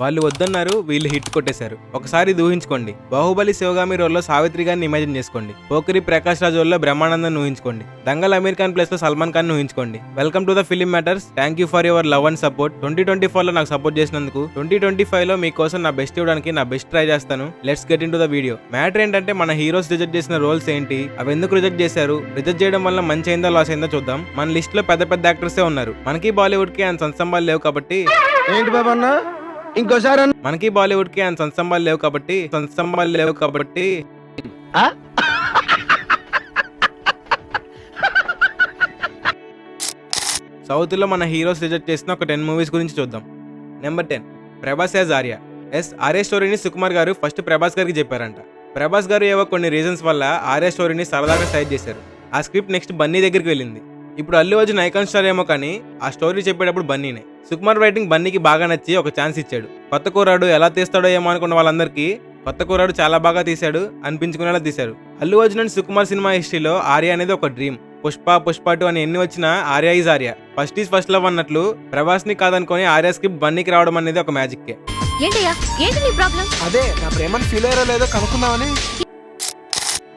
వాళ్ళు వద్దన్నారు, వీళ్ళు హిట్ కొట్టేశారు. ఒకసారి ఇది ఊహించుకోండి. బాహుబలి శివగామి రోల్లో సావిత్రి గారిని ఇమాజిన్ చేసుకోండి. పోకిరి ప్రకాష్ రాజ్ రోల్లో బ్రహ్మానందన్ ఊహించుకోండి. దంగల్ అమీర్ ఖాన్ ప్లేస్ లో సల్మాన్ ఖాన్ ఊహించుకోండి. Welcome to the film matters. Thank you for your love and support. 2024 లో నాకు సపోర్ట్ చేసినందుకు 2025 లో మీకోసం నా బెస్ట్ ఇవ్వడానికి నా బెస్ట్ ట్రై చేస్తాను. Let's get in to the video. Matter ఏంటంటే మన హీరోస్ రిజెక్ట్ చేసిన రోల్స్ ఏంటి, అవి ఎందుకు రిజెక్ట్ చేశారు, రిజెక్ట్ చేయడం వల్ల మంచి అయిందా లాస్ అయిందో చూద్దాం. మన లిస్ట్ లో పెద్ద పెద్ద యాక్టర్సే ఉన్నారు. మనకి బాలీవుడ్ కి అంత సంబంధాలు లేవు కాబట్టి ఇంకోసారి మనకి బాలీవుడ్ కి అంత సంబంధాలు లేవు కాబట్టి సౌత్ లో మన హీరోస్ రిజెక్ట్ చేసిన ఒక 10 మూవీస్ గురించి చూద్దాం. Number 10 Prabhas as Arya. ఆర్య స్టోరీని సుకుమార్ గారు ఫస్ట్ ప్రభాస్ గారికి చెప్పారంట. ప్రభాస్ గారు ఏవో కొన్ని రీజన్స్ వల్ల ఆర్య స్టోరీని సరదాగా సైడ్ చేశారు. ఆ స్క్రిప్ట్ నెక్స్ట్ బన్నీ దగ్గరికి వెళ్ళింది. ఇప్పుడు అల్లు అర్జున్ ఐకాన్ స్టార్ ఏమో కానీ ఆ స్టోరీ చెప్పేటప్పుడు బన్నీనే. సుకుమార్ రైటింగ్ బన్నీకి బాగా నచ్చి ఒక ఛాన్స్ ఇచ్చాడు. కొత్త కుర్రాడు ఎలా తీస్తాడో ఏమో అనుకున్న వాళ్ళందరికీ కొత్త కుర్రాడు చాలా బాగా తీశాడు అనిపించుకునేలా తీశారు. అల్లు అర్జున్ అండ్ సుకుమార్ సినిమా హిస్టరీలో ఆర్య అనేది ఒక డ్రీమ్. పుష్ప 2 అని ఎన్ని వచ్చినా Arya is Arya. First is first love అన్నట్లు ప్రభాస్ ని కాదనుకొని ఆర్య స్క్రిప్ట్ బన్నీకి రావడం అనేది ఒక మ్యాజిక్కే. అదే నా ప్రేమను ఫీల్ అయ్యారో లేదో కనుక్కుందామని.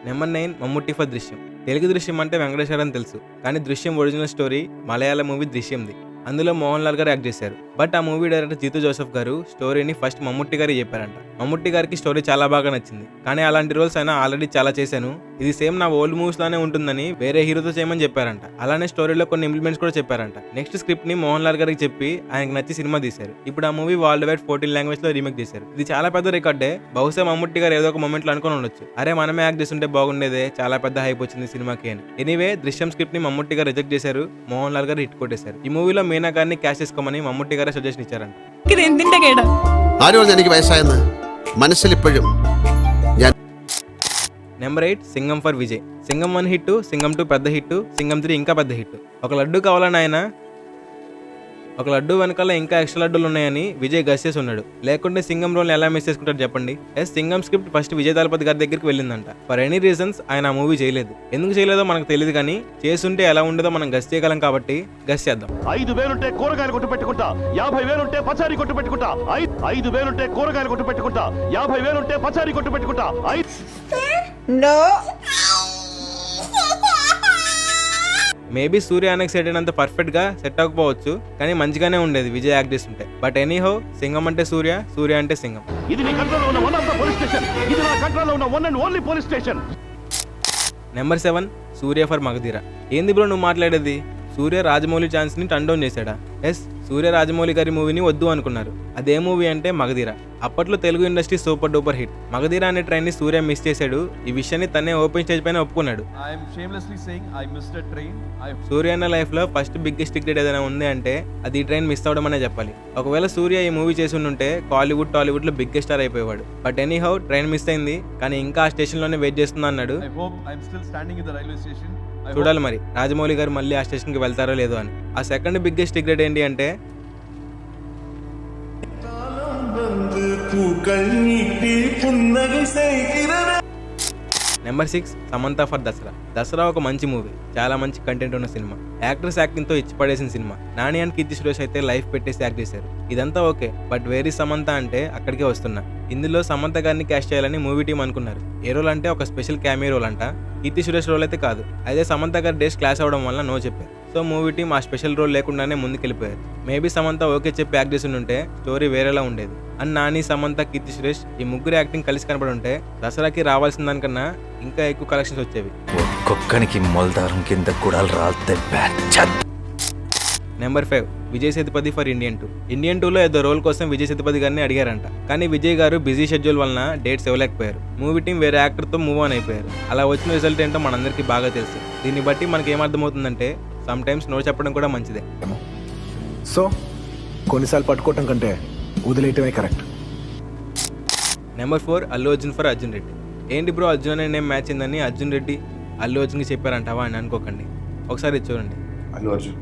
నెంబర్ 9 మమ్ముట్టి ఫర్ దృశ్యం. తెలుగు దృశ్యం అంటే వెంకటేశ్వర అని తెలుసు, కానీ దృశ్యం ఒరిజినల్ స్టోరీ మలయాళ మూవీ దృశ్యంది. అందులో మోహన్ లాల్ గారు యాక్ట్ చేశారు. బట్ ఆ మూవీ డైరెక్టర్ జీతు జోసెఫ్ గారు స్టోరీని ఫస్ట్ మమ్ముట్టి గారికి చెప్పారంట. మమ్ముట్టి గారికి స్టోరీ చాలా బాగా నచ్చింది, కానీ అలాంటి రోల్స్ అయినా ఆల్రెడీ చాలా చేశాను, ఇది సేమ్ నా ఓల్డ్ మూవీస్ లానే ఉంటుందని వేరే హీరోతో చేయమని చెప్పారంట. అలానే స్టోరీలో కొన్ని ఇంప్లిమెంట్స్ కూడా చెప్పారంట. నెక్స్ట్ స్క్రిప్ట్ ని మోహన్ లాల్ గారికి చెప్పి ఆయనకు నచ్చి సినిమా తీశారు. ఇప్పుడు ఆ మూవీ వరల్డ్ వైడ్ 14 లాంగ్వేజ్ లో రీమేక్ చేశారు. ఇది చాలా పెద్ద రికార్డే. బహుశా మమ్ముట్టి గారు ఏదో ఒక మూమెంట్ లో అనుకుని ఉండొచ్చు, అరే మనమే యాక్ట్ చేస్తుంటే బాగుండేదే, చాలా పెద్ద హైప్ వచ్చింది సినిమాకి అని. ఎనీవే దృశ్యం స్క్రిప్ట్ ని మమ్ముట్టి గారు రిజెక్ట్ చేశారు, మోహన్ లాల్ గారు హిట్ కొట్టేశారు. ఈ మూవీలో మీనా గారిని క్యాష్ చేసుకోమని మమ్ముట్టి గారే సజెషన్ ఇచ్చారంట. Number 8 Singam for Vijay. Singam 1 hit, Singam 2 పెద్ద హిట్, సింగం 3 ఇంకా పెద్ద హిట్. ఒక లడ్డు కావాలని ఆయన ఒక లడ్డు వెనకాల ఇంకా ఎక్స్ట్రా లడ్డూలు ఉన్నాయని విజయ్ గస్ చేసి ఉన్నాడు. లేకుంటే సింగం రోల్ ఎలా మిస్ చేసుకుంటారు చెప్పండి. సింగం స్క్రిప్ట్ ఫస్ట్ విజయ్ దళపతి గారి దగ్గరికి వెళ్ళిందంట. ఫర్ ఎనీ రీజన్స్ ఆయన ఆ మూవీ చేయలేదు. ఎందుకు చేయలేదో మనకు తెలియదు, కానీ చేసుంటే ఎలా ఉండేదో మనం గస్ చేయగలం కాబట్టి గస్ చేద్దాం. 5,000 ఉంటే కూరగాయలు కొట్టు పెట్టుకుంటా, 50,000 ఉంటే పచారీ కొట్టు పెట్టుకుంటా. 5,000 ఉంటే కూరగాయలు కొట్టు పెట్టుకుంటా, 50,000 ఉంటే పచారీ కొట్టు పెట్టుకుంటా. మేబీ సూర్య అనకు సెట్ అయినంత పర్ఫెక్ట్ గా సెట్ అవ్వకపోవచ్చు, కానీ మంచిగానే ఉండేది విజయ్ యాక్ట్ చేస్తుంటే. బట్ ఎనీహౌ సింగం అంటే సూర్య, సూర్య అంటే సింగం. ఇది నీ కంట్రోల్లో ఉన్న one of the police station. ఇది నా కంట్రోల్లో ఉన్న one and only police station. Number 7 Surya for Magadheera. ఏంది బ్రో నువ్వు మాట్లాడేది? సూర్య రాజమౌళి ఛాన్స్ ని టర్న్ డౌన్ చేశాడా? సూర్య రాజమౌళి గారి మూవీని వద్దు అనుకున్నారు. అదే మూవీ అంటే మగధీర. అప్పట్లో Telugu industry super duper hit. Magadheera అనే ట్రైన్ ని సూర్య మిస్ చేశాడు. ఈ విషయాన్ని తనే ఓపెన్ స్టేజ్ పైన ఒప్పుకున్నాడు. సూర్య అన్న లైఫ్ లో ఫస్ట్ బిగ్గెస్ట్ టికెట్ ఏదైనా ఉంది అంటే అది ఈ ట్రైన్ మిస్ అవడం అనే చెప్పాలి. ఒకవేళ సూర్య ఈ మూవీ చేసి ఉంటే కాలీవుడ్ టాలీవుడ్ లో బిగ్గెస్ట్ స్టార్ అయిపోయాడు. బట్ ఎనీహౌ ట్రైన్ మిస్ అయింది, కానీ ఇంకా ఆ స్టేషన్ లోనే వెయిట్ చేస్తున్నా అన్నాడు. చూడాలి మరి రాజమౌళి గారు మళ్ళీ ఆ స్టేషన్ కి వెళ్తారో లేదో అని. ఆ సెకండ్ బిగ్గెస్ట్ టికెట్ ఏంటి అంటే నెంబర్ 6 సమంత ఫర్ దసరా. దసరా ఒక మంచి మూవీ, చాలా మంచి కంటెంట్ ఉన్న సినిమా. యాక్టర్స్ యాక్టింగ్ తో ఇచ్చి పడేసిన సినిమా. నాని అండ్ కీర్తి సురేష్ అయితే లైఫ్ పెట్టేసి యాక్ట్ చేశారు. ఇదంతా ఓకే, బట్ వేరీ సమంత అంటే అక్కడికే వస్తున్నా. ఇందులో సమంత గారిని క్యాష్ చేయాలని మూవీ టీం అనుకున్నారు. ఏ రోల్ అంటే ఒక స్పెషల్ క్యామియో రోల్ అంట. కీర్తి సురేష్ రోల్ అయితే కాదు. అయితే సమంత గారి డేస్ క్లాస్ అవడం వల్ల నో చెప్పారు. సో మూవీ టీం ఆ స్పెషల్ రోల్ లేకుండానే ముందుకెళ్ళిపోయారు. మేబీ సమంత ఓకే చెప్పి యాక్ట్ చేసి ఉంటే స్టోరీ వేరేలా ఉండేది. అండ్ నాని, సమంత, కీర్తి సురేష్ ఈ ముగ్గురు యాక్టింగ్ కలిసి కనబడి ఉంటే దసరాకి రావాల్సిన దానికన్నా ఇంకా ఎక్కువ కలెక్షన్స్ వచ్చేవి. ఒక్కొక్కనికి మొలదారం కింద గుడాలు రాల్తే. Number 5 Vijay Sethupathi for Indian 2. Indian 2లో ఏదో రోల్ కోసం విజయ్ సేతుపతి గారిని అడిగారంట, కానీ విజయ్ గారు బిజీ షెడ్యూల్ వలన డేట్స్ ఇవ్వలేకపోయారు. మూవీ టీం వేరే యాక్టర్తో మూవ్ ఆన్ అయిపోయారు. అలా వచ్చిన రిజల్ట్ ఏంటో మనందరికీ బాగా తెలుసు. దీన్ని బట్టి మనకి ఏమర్థమవుతుందంటే సమ్ టైమ్స్ నో చెప్పడం కూడా మంచిదే. సో కొన్నిసార్లు పట్టుకోవటం కంటే వదిలేయటమే correct. Number 4 Allu Arjun for Arjun Reddy. ఏంటి బ్రో అర్జున్ అనే నేమ్ మ్యాచ్ అయిందని అర్జున్ రెడ్డి అల్లు అర్జున్కి చెప్పారంటావా అని అనుకోకండి. ఒకసారి చూడండి. అల్లు అర్జున్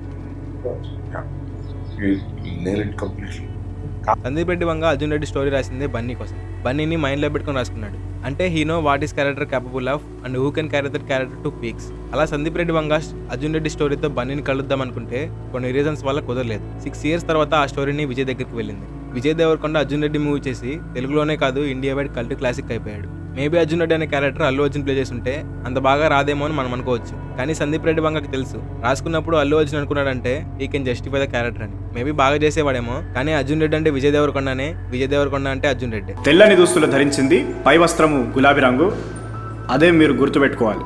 సందీప్ రెడ్డి వంగ అర్జున్ రెడ్డి స్టోరీ రాసిందే బన్నీ కోసం. బన్నీని మైండ్లో పెట్టుకొని రాసుకున్నాడు. అంటే he know what is character capable of and who can carry that character to peaks. అలా సందీప్ రెడ్డి వంగ అర్జున్ రెడ్డి స్టోరీతో బన్నీని కలుద్దాం అనుకుంటే కొన్ని రీజన్స్ వల్ల కుదరలేదు. 6 years తర్వాత ఆ స్టోరీని విజయ్ దగ్గరికి వెళ్ళింది. విజయ్ దేవరకొండ అర్జున్ రెడ్డి మూవీ చేసి తెలుగులోనే కాదు ఇండియా వైడ్ కల్ట్ క్లాసిక్ అయిపోయాడు. మేబీ అర్జున్ రెడ్డి అనే క్యారెక్టర్ అల్లు అర్జున్ ప్లే చేసి ఉంటే అంత బాగా రాదేమో అని మనం అనుకోవచ్చు. కానీ సందీప్ రెడ్డి వంగకి తెలుసు రాసుకున్నప్పుడు అల్లు అర్జున్ అనుకున్నాడంటే ఈ కెన్ జస్టిఫై ద క్యారెక్టర్ అని. మేబీ బాగా చేసేవాడేమో. కానీ అర్జున్ రెడ్డి అంటే విజయ్ దేవరకొండనే, విజయ్ దేవరకొండ అంటే అర్జున్ రెడ్డి. తెల్లని దుస్తులు ధరించింది, పై వస్త్రము గులాబీ రంగు, అదే మీరు గుర్తుపెట్టుకోవాలి.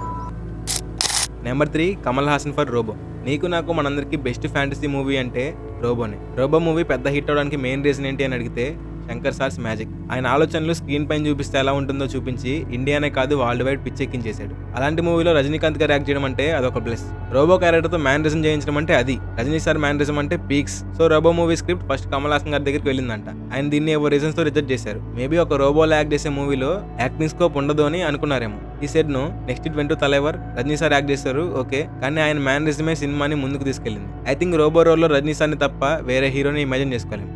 Number 3 Kamal Haasan for Robo. నీకు నాకు మనందరికీ బెస్ట్ ఫ్యాంటసీ మూవీ అంటే రోబోనే. రోబో మూవీ పెద్ద హిట్ అవడానికి మెయిన్ రీజన్ ఏంటి అని అడిగితే శంకర్ సార్స్ మ్యాజిక్. ఆయన ఆలోచనలు స్క్రీన్ పైన చూపిస్తే ఎలా ఉంటుందో చూపించి ఇండియానే కాదు వరల్డ్ వైడ్ పిచ్చెక్కించేశాడు. అలాంటి మూవీలో రజనీకాంత్ గారు యాక్ట్ చేయడం అంటే అదొక ప్లస్. రోబో క్యారెక్టర్తో మ్యానరిజం చేయించడం అంటే అది. రజనీ సార్ మ్యానరిజం అంటే peaks. So Robo movie script first Kamal Haasan గారి దగ్గరికి వెళ్ళిందంట. ఆయన దీన్ని ఏవో రీజన్స్ తో రిజెక్ట్ చేశారు. మేబీ ఒక రోబోలో యాక్ట్ చేసే మూవీలో యాక్టింగ్ స్కోప్ ఉండదు అని అనుకున్నారేమో. He said no next it went to Thalaivar. Rajini sir act చేస్తారు ఓకే, కానీ ఆయన మ్యానరిజమే సినిమాని ముందుకు తీసుకెళ్ళింది. ఐ థింక్ రోబో రోల్ లో రజనీ సార్ని తప్ప వేరే హీరోని ఇమాజిన్ చేసుకోలేము.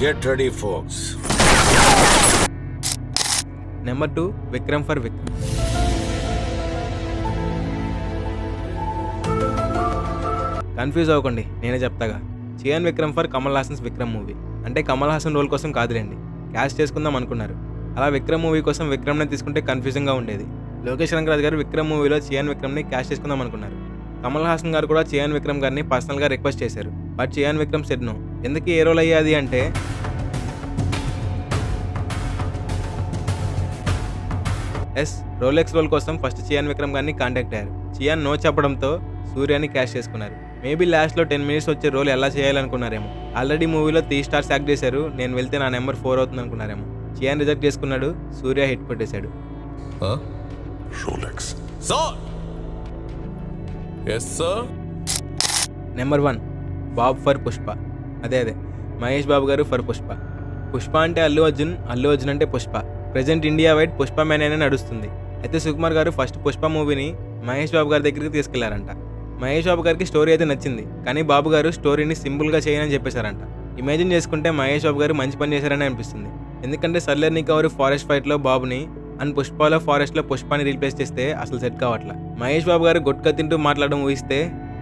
Get ready, folks. Number 2 Vikram for Vikram. Confuse అవ్వకండి, నేనే చెప్తాగా. Chiyaan Vikram for Kamal Haasan's Vikram movie. అంటే కమల్ హాసన్ రోల్ కోసం కాదులేండి, క్యాష్ చేసుకుందాం అనుకున్నారు. అలా విక్రమ్ మూవీ కోసం విక్రమ్ని తీసుకుంటే కన్ఫ్యూజింగ్గా ఉండేది. లోకేష్ రంగరాజ్ గారు విక్రమ్ మూవీలో చియాన్ విక్రమ్ని క్యాష్ చేసుకుందాం అనుకున్నారు. కమల్ హాసన్ గారు కూడా చియాన్ విక్రమ్ గారిని పర్సనల్గా రిక్వెస్ట్ చేశారు. But Chiyaan Vikram said no. ఎందుకు ఏ రోల్ అయ్యాది అంటే రోలెక్స్ రోల్ కోసం ఫస్ట్ చియాన్ విక్రమ్ గారిని కాంటాక్ట్ అయ్యారు. చియాన్ నో చెప్పడంతో సూర్యాని క్యాష్ చేసుకున్నారు. మేబీ లాస్ట్లో 10 minutes వచ్చే రోల్ ఎలా చేయాలనుకున్నారేమో. ఆల్రెడీ మూవీలో 3 stars యాక్ట్ చేశారు, నేను వెళ్తే నా నెంబర్ 4 అవుతుంది అనుకున్నారేమో. చియాన్ రిజెక్ట్ చేసుకున్నాడు, సూర్య హిట్ కొట్టేశాడు. Rolex. Sir. Yes, sir. Number 1 Bob for Pushpa. అదే మహేష్ బాబు గారు ఫర్ పుష్ప. పుష్ప అంటే అల్లు అర్జున్, అల్లు అర్జున్ అంటే Pushpa. Present India wide Pushpa man అనే నడుస్తుంది. అయితే సుకుమార్ గారు ఫస్ట్ పుష్ప మూవీని మహేష్ బాబు గారి దగ్గరికి తీసుకెళ్లారంట. మహేష్ బాబు గారికి స్టోరీ అయితే నచ్చింది, కానీ బాబు గారు స్టోరీని సింపుల్గా చేయని చెప్పేశారంట. ఇమాజిన్ చేసుకుంటే మహేష్ బాబు గారు మంచి పని చేశారని అనిపిస్తుంది. ఎందుకంటే సర్లేర్ నీకు ఎవరు ఫారెస్ట్ ఫైట్లో బాబుని అండ్ పుష్పలో ఫారెస్ట్లో పుష్పాని రీప్లేస్ చేస్తే అసలు సెట్ కావట్లా. మహేష్ బాబు గారు గుట్కా తింటూ మాట్లాడడం ఊహిస్తే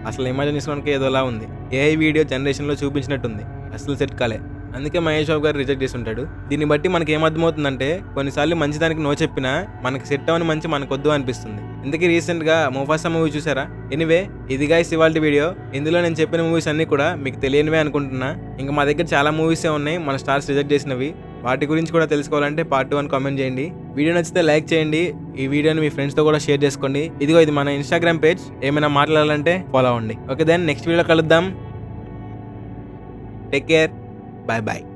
అసలు ఇమాజిన్ చేసుకోవడానికి ఏదోలా ఉంది. ఏఐ వీడియో జనరేషన్లో చూపించినట్టుంది, అసలు సెట్ కాలే. అందుకే మహేష్ బాబు గారు రిజెక్ట్ చేసి ఉంటాడు. దీన్ని బట్టి మనకి ఏమర్థమవుతుందంటే కొన్నిసార్లు మంచిదానికి నో చెప్పినా మనకి సెట్ అవని మంచి మనకొద్దు అనిపిస్తుంది. ఇందుకే రీసెంట్గా ముఫాసా మూవీ చూసారా? ఎనీవే ఇది గైస్ ఇవాల్టి వీడియో. ఇందులో నేను చెప్పిన మూవీస్ అన్నీ కూడా మీకు తెలియనివే అనుకుంటున్నా. ఇంకా మా దగ్గర చాలా మూవీసే ఉన్నాయి మన స్టార్స్ రిజెక్ట్ చేసినవి. వాటి గురించి కూడా తెలుసుకోవాలంటే పార్ట్ 1 కామెంట్ చేయండి. వీడియో నచ్చితే లైక్ చేయండి. ఈ వీడియోని మీ ఫ్రెండ్స్తో కూడా షేర్ చేసుకోండి. ఇదిగో ఇది మన ఇన్స్టాగ్రామ్ పేజ్. ఏమైనా మాట్లాడాలంటే ఫాలో అవ్వండి. ఓకే దెన్ నెక్స్ట్ వీడియో కలుద్దాం. Take care. Bye bye.